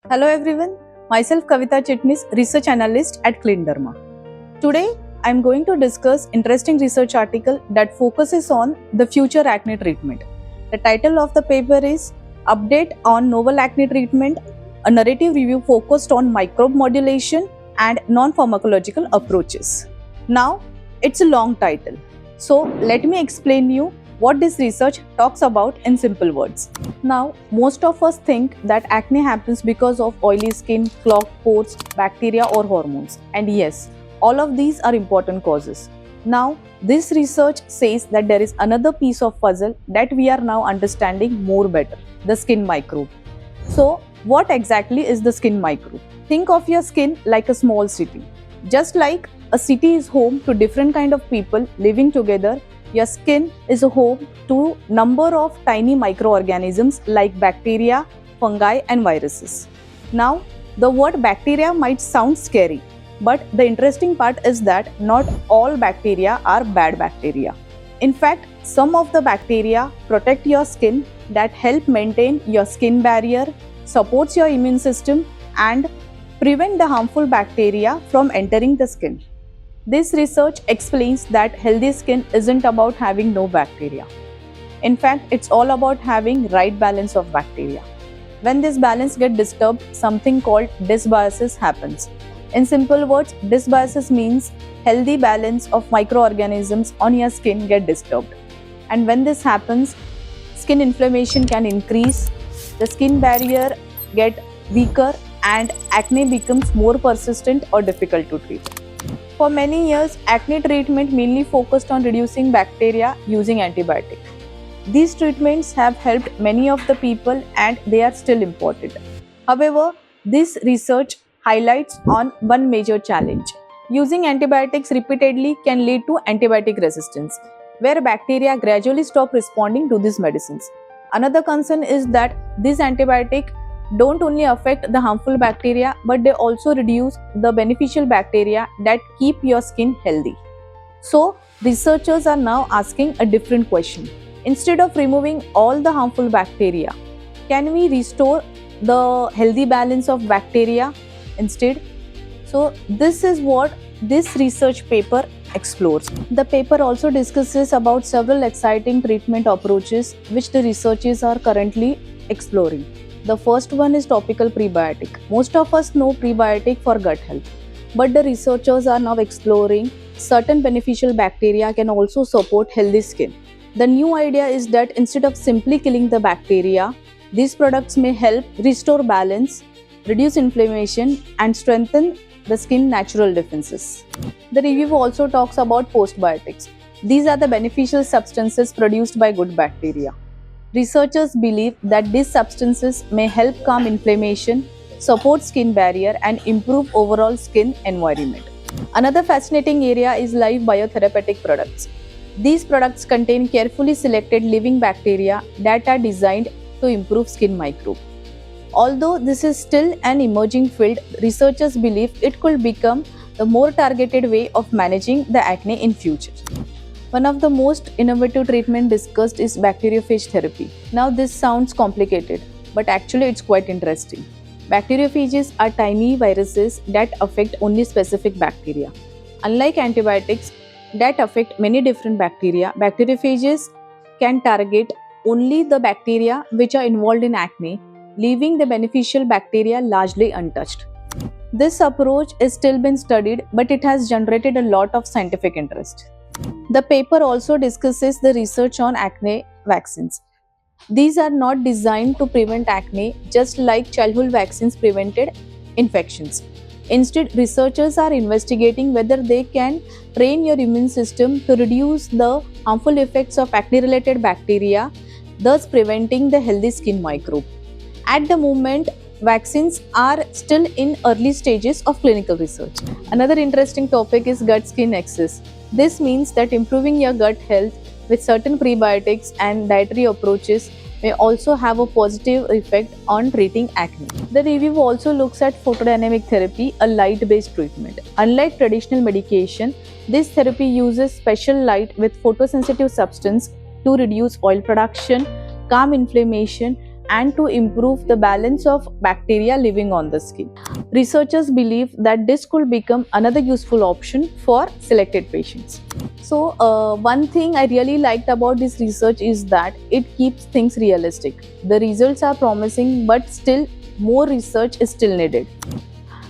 Hello everyone, myself Kavita Chitnis, research analyst at CleanDerma. Today I am going to discuss interesting research article that focuses on the future acne treatment. The title of the paper is Update on Novel Acne Treatment, a narrative review focused on microbe modulation and non-pharmacological approaches. Now, it's a long title, so let me explain you what this research talks about in simple words. Now, most of us think that acne happens because of oily skin, clogged pores, bacteria or hormones. And yes, all of these are important causes. Now, this research says that there is another piece of puzzle that we are now understanding more better, the skin microbe. So, what exactly is the skin microbe? Think of your skin like a small city. Just like a city is home to different kind of people living together, your skin is a home to number of tiny microorganisms like bacteria, fungi and viruses. Now, the word bacteria might sound scary, but the interesting part is that not all bacteria are bad bacteria. In fact, some of the bacteria protect your skin that help maintain your skin barrier, supports your immune system and prevent the harmful bacteria from entering the skin. This research explains that healthy skin isn't about having no bacteria. In fact, it's all about having right balance of bacteria. When this balance gets disturbed, something called dysbiosis happens. In simple words, dysbiosis means healthy balance of microorganisms on your skin get disturbed. And when this happens, skin inflammation can increase, the skin barrier get weaker and acne becomes more persistent or difficult to treat. For many years, acne treatment mainly focused on reducing bacteria using antibiotics. These treatments have helped many of the people and they are still important. However, this research highlights on one major challenge. Using antibiotics repeatedly can lead to antibiotic resistance, where bacteria gradually stop responding to these medicines. Another concern is that these antibiotics don't only affect the harmful bacteria, but they also reduce the beneficial bacteria that keep your skin healthy. So, researchers are now asking a different question. Instead of removing all the harmful bacteria, can we restore the healthy balance of bacteria instead? So, this is what this research paper explores. The paper also discusses about several exciting treatment approaches which the researchers are currently exploring. The first one is topical prebiotic. Most of us know prebiotic for gut health, but the researchers are now exploring certain beneficial bacteria can also support healthy skin. The new idea is that instead of simply killing the bacteria, these products may help restore balance, reduce inflammation, and strengthen the skin natural defenses. The review also talks about postbiotics. These are the beneficial substances produced by good bacteria. Researchers believe that these substances may help calm inflammation, support skin barrier, and improve overall skin environment. Another fascinating area is live biotherapeutic products. These products contain carefully selected living bacteria that are designed to improve skin microbe. Although this is still an emerging field, researchers believe it could become the more targeted way of managing the acne in future. One of the most innovative treatment discussed is bacteriophage therapy. Now this sounds complicated, but actually it's quite interesting. Bacteriophages are tiny viruses that affect only specific bacteria. Unlike antibiotics that affect many different bacteria, bacteriophages can target only the bacteria which are involved in acne, leaving the beneficial bacteria largely untouched. This approach is still being studied, but it has generated a lot of scientific interest. The paper also discusses the research on acne vaccines. These are not designed to prevent acne, just like childhood vaccines prevented infections. Instead, researchers are investigating whether they can train your immune system to reduce the harmful effects of acne-related bacteria, thus preventing the healthy skin microbe. At the moment, vaccines are still in early stages of clinical research. Another interesting topic is gut-skin axis. This means that improving your gut health with certain prebiotics and dietary approaches may also have a positive effect on treating acne. The review also looks at photodynamic therapy, a light-based treatment. Unlike traditional medication, this therapy uses special light with photosensitive substance to reduce oil production, calm inflammation, and to improve the balance of bacteria living on the skin. Researchers believe that this could become another useful option for selected patients. So, one thing I really liked about this research is that it keeps things realistic. The results are promising, but still, more research is still needed.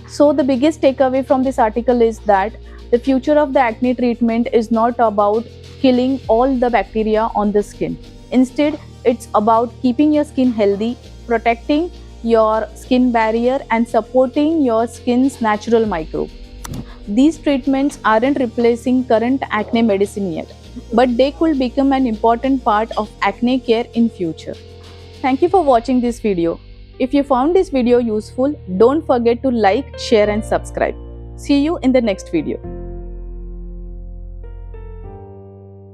So, the biggest takeaway from this article is that the future of the acne treatment is not about killing all the bacteria on the skin. Instead, it's about keeping your skin healthy, protecting your skin barrier, and supporting your skin's natural microbe. These treatments aren't replacing current acne medicine yet, but they could become an important part of acne care in future. Thank you for watching this video. If you found this video useful, don't forget to like, share and subscribe. See you in the next video.